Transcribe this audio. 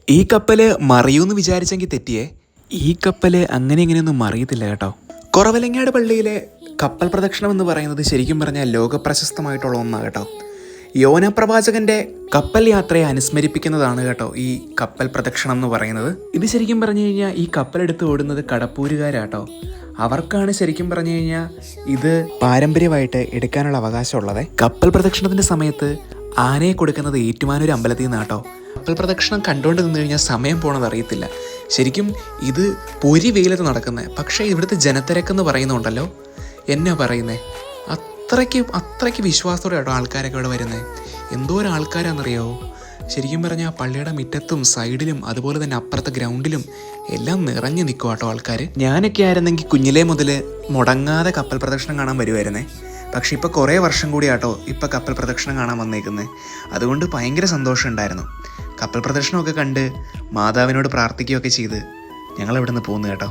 ഈ കപ്പല് മറിയൂന്ന് വിചാരിച്ചെങ്കിൽ തെറ്റിയേ. ഈ കപ്പല് അങ്ങനെ ഇങ്ങനെയൊന്നും മറിയത്തില്ല കേട്ടോ. കുറവലങ്ങാട് പള്ളിയിലെ കപ്പൽ പ്രദക്ഷിണം എന്ന് പറയുന്നത് ശരിക്കും പറഞ്ഞാൽ ലോകപ്രശസ്തമായിട്ടുള്ള ഒന്നാണ് കേട്ടോ. യോന പ്രവാചകന്റെ കപ്പൽ യാത്രയെ അനുസ്മരിപ്പിക്കുന്നതാണ് കേട്ടോ ഈ കപ്പൽ പ്രദക്ഷിണം എന്ന് പറയുന്നത്. ഇത് ശരിക്കും പറഞ്ഞു കഴിഞ്ഞാൽ ഈ കപ്പലെടുത്ത് ഓടുന്നത് കടപ്പൂരുകാരാട്ടോ. അവർക്കാണ് ശരിക്കും പറഞ്ഞു കഴിഞ്ഞാൽ ഇത് പാരമ്പര്യമായിട്ട് എടുക്കാനുള്ള അവകാശമുള്ളത്. കപ്പൽ പ്രദക്ഷിണത്തിന്റെ സമയത്ത് ആനയെ കൊടുക്കുന്നത് ഏറ്റുമാനൂർ അമ്പലത്തിൽ നിന്നാട്ടോ. കപ്പൽ പ്രദക്ഷിണം കണ്ടുകൊണ്ട് നിന്ന് കഴിഞ്ഞാൽ സമയം പോണത് അറിയത്തില്ല. ശരിക്കും ഇത് പൊരി വെയിലത്ത് നടക്കുന്നത്. പക്ഷേ ഇവിടുത്തെ ജനത്തിരക്കെന്ന് പറയുന്നുണ്ടല്ലോ, എന്നാ പറയുന്നത്, അത്രയ്ക്ക് വിശ്വാസത്തോടെ കേട്ടോ ആൾക്കാരൊക്കെ ഇവിടെ വരുന്നത്. എന്തോരം ആൾക്കാരാണെന്നറിയാവോ. ശരിക്കും പറഞ്ഞാൽ പള്ളിയുടെ മുറ്റത്തും സൈഡിലും അതുപോലെ തന്നെ അപ്പുറത്തെ ഗ്രൗണ്ടിലും എല്ലാം നിറഞ്ഞു നിൽക്കും കേട്ടോ ആൾക്കാർ. ഞാനൊക്കെ ആയിരുന്നെങ്കിൽ കുഞ്ഞിലേ മുതൽ മുടങ്ങാതെ കപ്പൽ പ്രദക്ഷിണം കാണാൻ വരുമായിരുന്നേ. പക്ഷേ ഇപ്പോൾ കുറേ വർഷം കൂടി ആട്ടോ ഇപ്പോൾ കപ്പൽ പ്രദക്ഷിണം കാണാൻ വന്നേക്കുന്നത്. അതുകൊണ്ട് ഭയങ്കര സന്തോഷം ഉണ്ടായിരുന്നു. കപ്പൽ പ്രദക്ഷിണമൊക്കെ കണ്ട് മാതാവിനോട് പ്രാർത്ഥിക്കുകയൊക്കെ ചെയ്ത് ഞങ്ങൾ ഇവിടെ നിന്ന് പോകുന്നു കേട്ടോ.